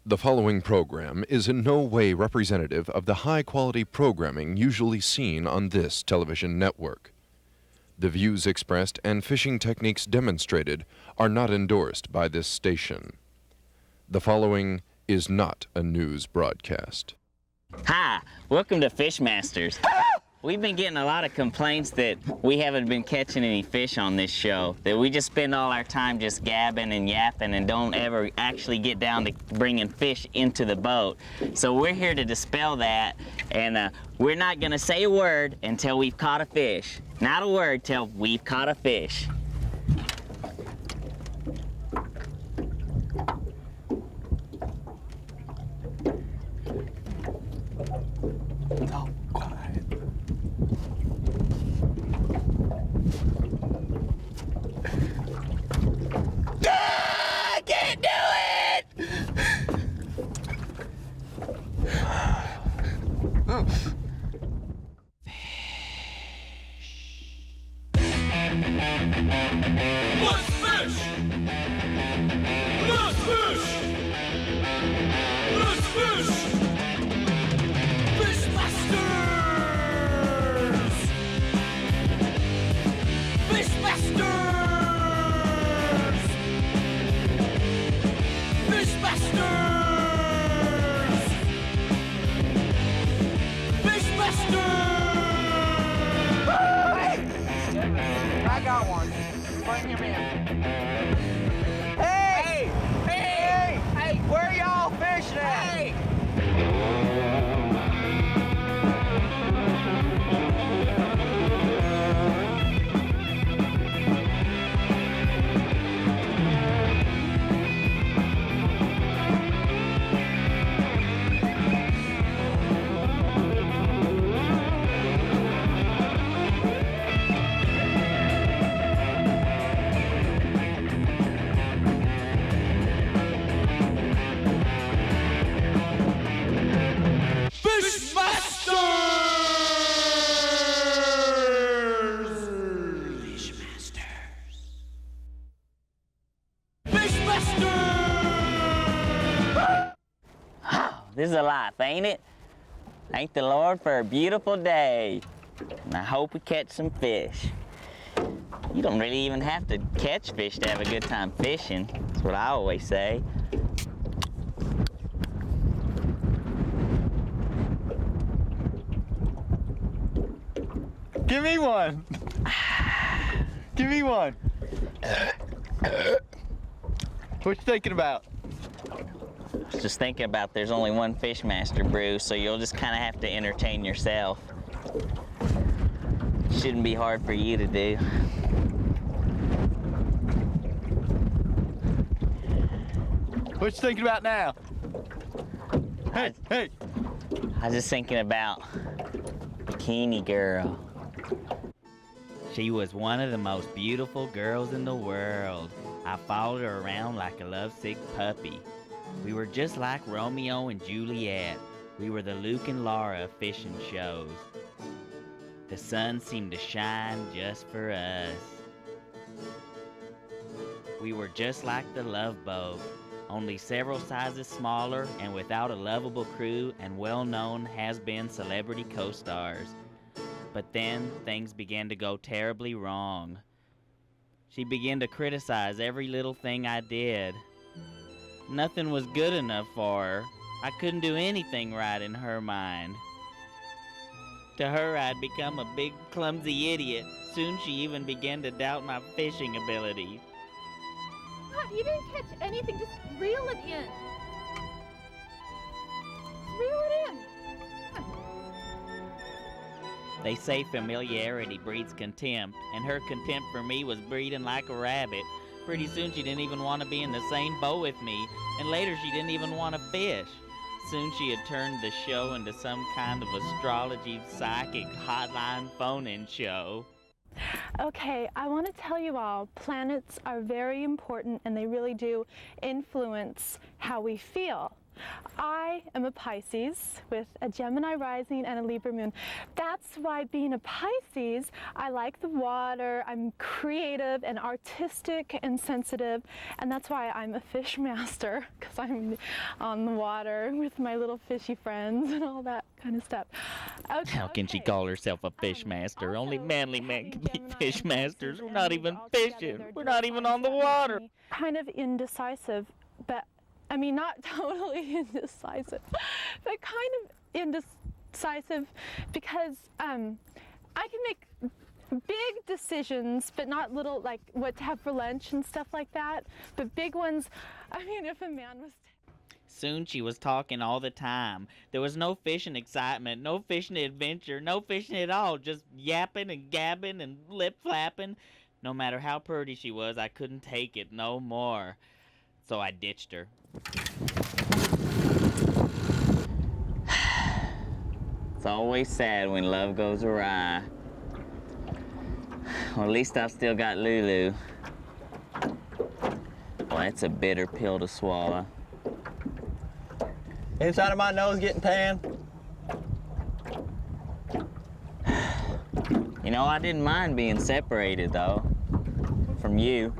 The following program is in no way representative of the high-quality programming usually seen on this television network. The views expressed and fishing techniques demonstrated are not endorsed by this station. The following is not a news broadcast. Hi, welcome to Fishmasters. We've been getting a lot of complaints that we haven't been catching any fish on this show, that we just spend all our time just gabbing and yapping and don't ever actually get down to bringing fish into the boat. So we're here to dispel that, and we're not gonna say a word until we've caught a fish. Not a word till we've caught a fish. No, quiet. I can't do it! Let's fish! Let's fish! Let's fish! Fishmasters! Fishmasters! Fishmasters! Fishmasters! I got one. Bring him in. Hey! Hey! Hey! Where y'all fishing at? Hey! This is a life, ain't it? Thank the Lord for a beautiful day. And I hope we catch some fish. You don't really even have to catch fish to have a good time fishing. That's what I always say. Give me one. Give me one. What you thinking about? I was just thinking about there's only one Fishmaster Brew, so you'll just kind of have to entertain yourself. Shouldn't be hard for you to do. What you thinking about now? Hey, hey. I was just thinking about Bikini Girl. She was one of the most beautiful girls in the world. I followed her around like a lovesick puppy. We were just like Romeo and Juliet. We were the Luke and Laura of fishing shows. The sun seemed to shine just for us. We were just like the Love Boat, only several sizes smaller and without a lovable crew and well-known has-been celebrity co-stars. But then things began to go terribly wrong. She began to criticize every little thing I did. Nothing was good enough for her. I couldn't do anything right in her mind. To her, I'd become a big, clumsy idiot. Soon she even began to doubt my fishing abilities. God, you didn't catch anything. Just reel it in. Just reel it in. They say familiarity breeds contempt, and her contempt for me was breeding like a rabbit. Pretty soon she didn't even want to be in the same boat with me, and later she didn't even want to fish. Soon she had turned the show into some kind of astrology, psychic, hotline phone-in show. Okay, I want to tell you all, planets are very important and they really do influence how we feel. I am a Pisces with a Gemini rising and a Libra moon. That's why, being a Pisces, I like the water. I'm creative and artistic and sensitive, and that's why I'm a Fishmaster, because I'm on the water with my little fishy friends and all that kind of stuff. How can she call herself a Fishmaster? Only Also, manly men having can be Gemini and Fishmasters. Pisces We're not energies even all fishing. together, We're they're not even on the signs that water. make me kind of indecisive, but I mean, not totally indecisive, but kind of indecisive because I can make big decisions, but not little, like what to have for lunch and stuff like that. But big ones, I mean, if a man was... Soon she was talking all the time. There was no fishing excitement, no fishing adventure, no fishing at all. Just yapping and gabbing and lip flapping. No matter how pretty she was, I couldn't take it no more. So I ditched her. It's always sad when love goes awry. Well, at least I've still got Lulu. Well, that's a bitter pill to swallow. Inside of my nose getting tan? You know, I didn't mind being separated, though, from you.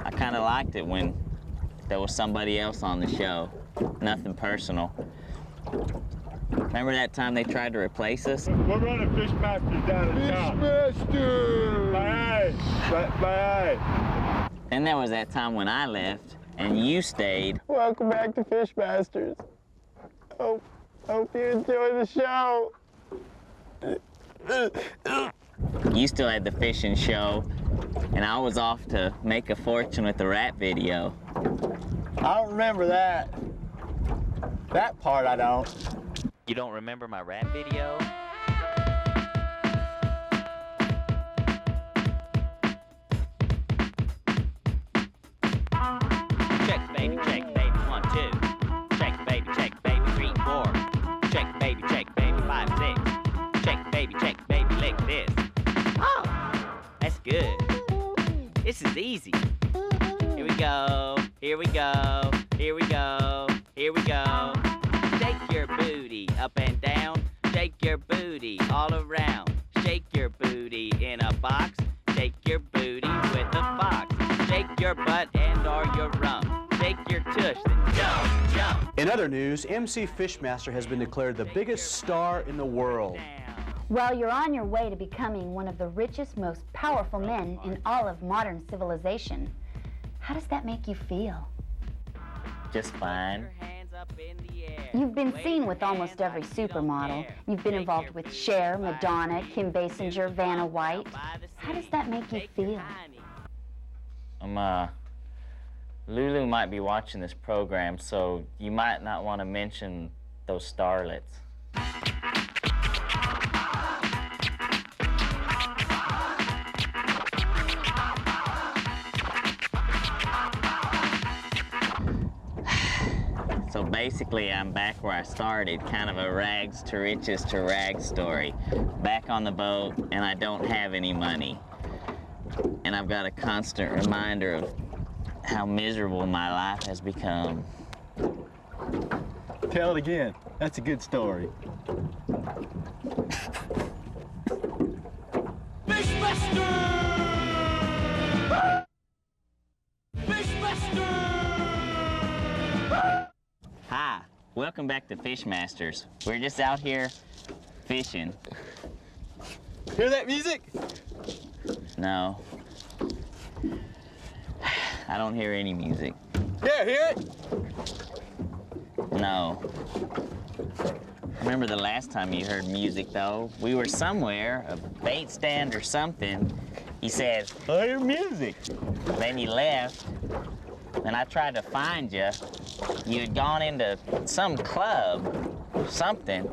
I kind of liked it when there was somebody else on the show. Nothing personal. Remember that time they tried to replace us? We're running Fishmasters down in town. Fishmasters! Bye! Then there was that time when I left and you stayed. Welcome back to Fishmasters. Hope you enjoy the show. You still had the fishing show, and I was off to make a fortune with the rap video. I don't remember that. That part I don't. You don't remember my rap video? Check, baby, 1, 2. Check, baby, 3, 4. Check, baby, 5, 6. Check, baby, lick this. Oh, that's good. This is easy. Here we go, here we go, here we go, here we go. Shake your booty up and down. Shake your booty all around. Shake your booty in a box. Shake your booty with a fox. Shake your butt and or your rump. Shake your tush, then jump, jump. In other news, MC Fishmaster has been declared the biggest star in the world. Well, you're on your way to becoming one of the richest, most powerful men in all of modern civilization. How does that make you feel? Just fine. You've been seen with almost every supermodel. You've been involved with Cher, Madonna, Kim Basinger, Vanna White. How does that make you feel? Lulu might be watching this program, so you might not want to mention those starlets. So basically, I'm back where I started, kind of a rags to riches to rags story. Back on the boat, and I don't have any money. And I've got a constant reminder of how miserable my life has become. Tell it again. That's a good story. Fishmaster! Fishmaster! Hi, welcome back to Fishmasters. We're just out here fishing. Hear that music? No. I don't hear any music. Yeah, hear it? No. Remember the last time you heard music, though? We were somewhere, a bait stand or something. He said, I hear music. Then you left, and I tried to find you. You had gone into some club or something.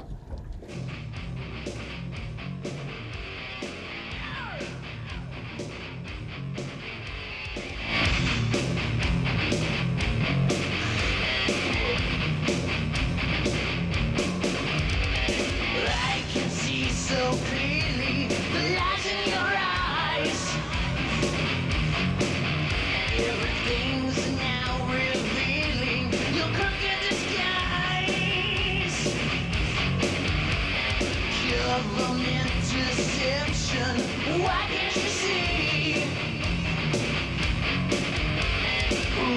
I can see so clearly the light in your eyes. Everything's now revealing your crooked disguise. government deception. Why can't you see?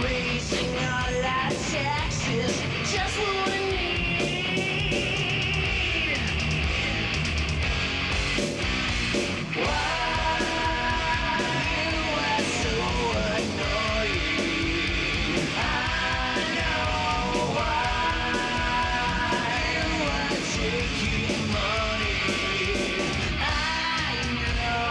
Raising all our taxes, just what we need. Why you are so annoying? I know why you are taking money. I know.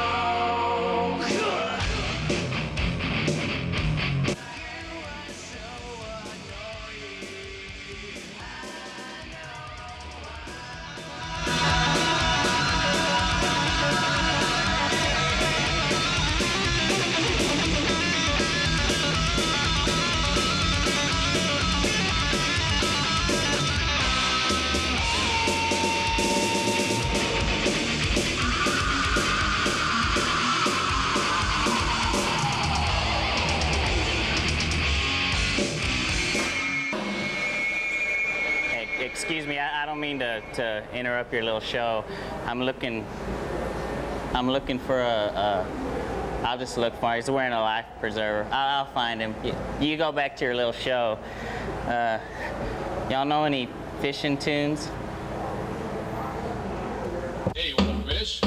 Excuse me, I don't mean to interrupt your little show. I'm looking for I'll just look for him. He's wearing a life preserver. I'll find him. You go back to your little show. Y'all know any fishing tunes? Hey, you wanna fish?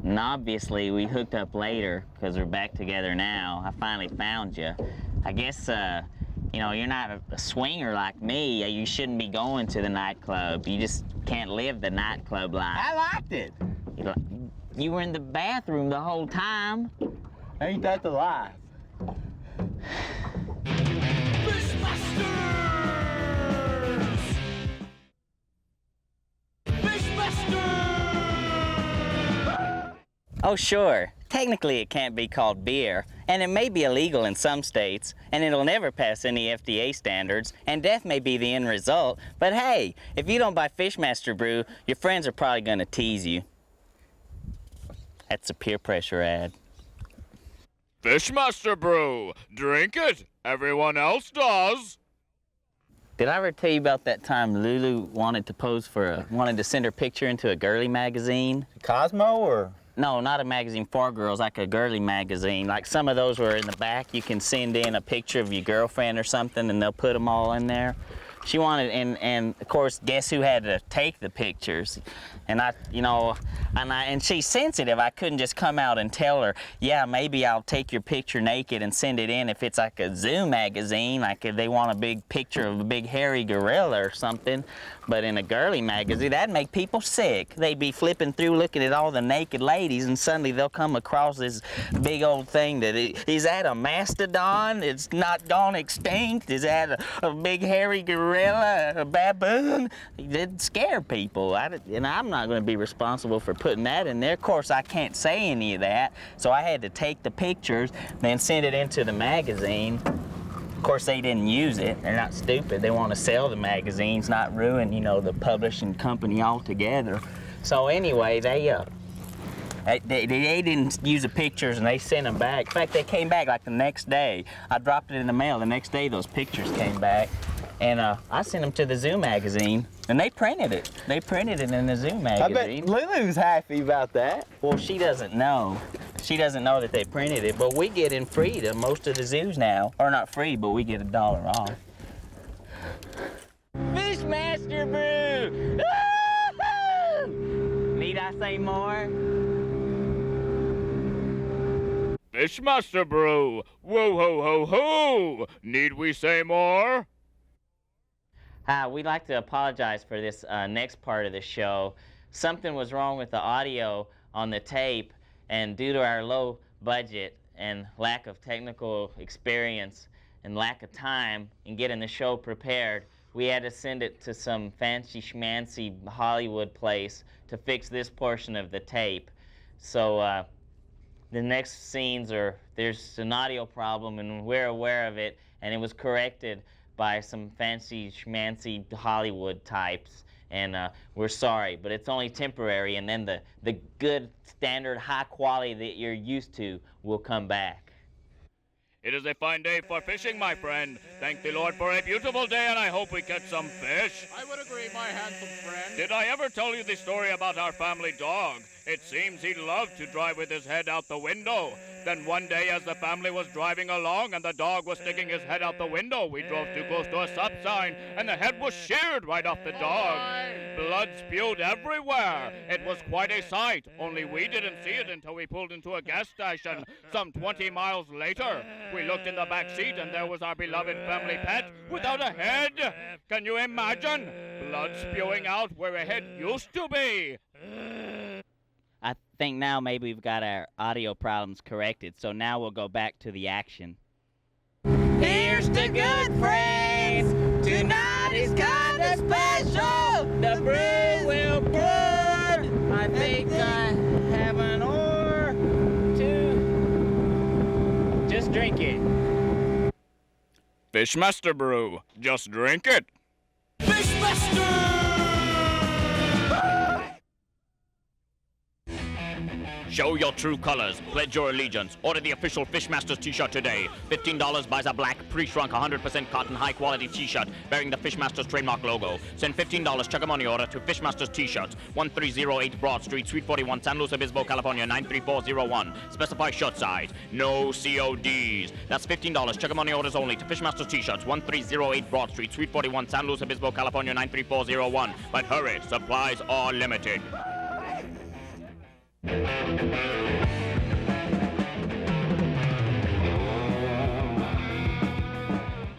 And obviously we hooked up later because we're back together now. I finally found you. I guess, you know, you're not a swinger like me. You shouldn't be going to the nightclub. You just can't live the nightclub life. I liked it. You were in the bathroom the whole time. Ain't that the life? Fishmasters! Fishmasters! Oh, sure. Technically, it can't be called beer, and it may be illegal in some states, and it'll never pass any FDA standards, and death may be the end result, but hey, if you don't buy Fishmaster Brew, your friends are probably gonna tease you. That's a peer pressure ad. Fishmaster Brew, drink it. Everyone else does. Did I ever tell you about that time Lulu wanted to send her picture into a girly magazine? Cosmo or? No, not a magazine for girls, like a girly magazine. Like some of those were in the back, you can send in a picture of your girlfriend or something and they'll put them all in there. She wanted, and of course, guess who had to take the pictures? And she's sensitive. I couldn't just come out and tell her, yeah, maybe I'll take your picture naked and send it in if it's like a zoo magazine, like if they want a big picture of a big hairy gorilla or something. But in a girly magazine, that'd make people sick. They'd be flipping through looking at all the naked ladies and suddenly they'll come across this big old thing is that a mastodon? It's not gone extinct? Is that a big hairy gorilla, a baboon? It'd scare people. I'm not going to be responsible for putting that in there. Of course, I can't say any of that, so I had to take the pictures, then send it into the magazine. Of course, they didn't use it. They're not stupid. They want to sell the magazines, not ruin, the publishing company altogether. So anyway, they didn't use the pictures and they sent them back. In fact, they came back like the next day. I dropped it in the mail. The next day, those pictures came back. And I sent them to the Zoo magazine, and they printed it. They printed it in the Zoo magazine. I bet Lulu's happy about that. Well, she doesn't know. She doesn't know that they printed it, but we get in free to most of the zoos now. Or not free, but we get $1 off. Fishmaster Brew! Woo-hoo! Need I say more? Fishmaster Brew, whoa ho ho ho! Need we say more? We'd like to apologize for this next part of the show. Something was wrong with the audio on the tape, and due to our low budget and lack of technical experience and lack of time in getting the show prepared, we had to send it to some fancy schmancy Hollywood place to fix this portion of the tape. So the next scenes there's an audio problem, and we're aware of it, and it was corrected by some fancy schmancy Hollywood types, and we're sorry, but it's only temporary, and then the good standard high quality that you're used to will come back. It is a fine day for fishing, my friend. Thank the Lord for a beautiful day, and I hope we catch some fish. I would agree, my handsome friend. Did I ever tell you the story about our family dog? It seems he loved to drive with his head out the window. Then one day, as the family was driving along and the dog was sticking his head out the window, we drove too close to a stop sign, and the head was sheared right off the dog. Blood spewed everywhere. It was quite a sight, only we didn't see it until we pulled into a gas station some 20 miles later. We looked in the back seat, and there was our beloved family pet without a head. Can you imagine? Blood spewing out where a head used to be. I think now maybe we've got our audio problems corrected, so now we'll go back to the action. Here's to good friends. Tonight is kind of special. The brew will burn. I think I have an or two. Just drink it. Fishmaster Brew, just drink it. Fishmaster! Show your true colors. Pledge your allegiance. Order the official Fishmasters t-shirt today. $15 buys a black, pre-shrunk, 100% cotton, high-quality t-shirt bearing the Fishmasters trademark logo. Send $15 check a money order to Fishmasters T-shirts, 1308 Broad Street, Suite 41, San Luis Obispo, California, 93401. Specify shirt size. No CODs. That's $15 check a money orders only to Fishmasters T-shirts, 1308 Broad Street, Suite 41, San Luis Obispo, California, 93401. But hurry, supplies are limited.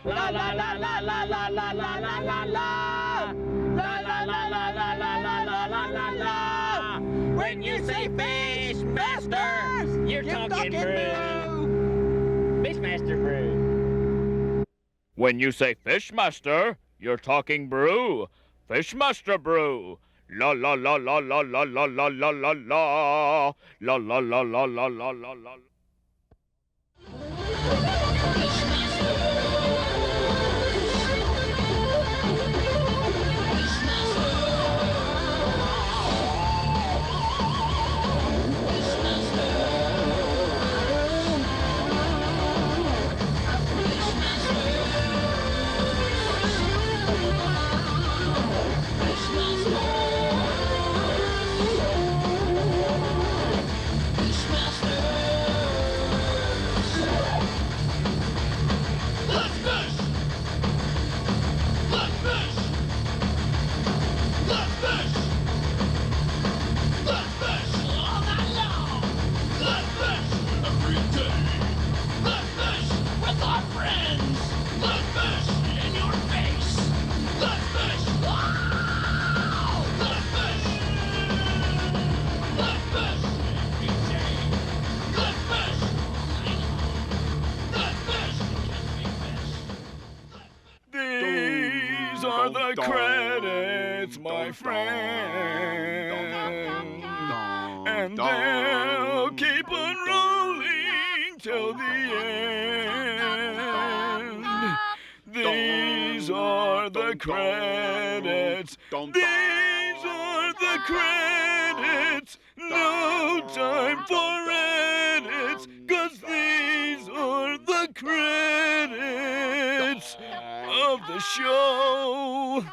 La la la la la la la la la la la. La la la la la la la la la la la. When you say Fishmasters, you're talking brew. Fishmaster Brew. When you say Fishmaster, you're talking brew. Fishmaster Brew. La la la la la la la la la la la. La la la la la la la la. These are the credits, my friend, and they'll keep on rolling till the end. These are the credits. These are the credits. No time for edits, 'cause these are the credits of the show.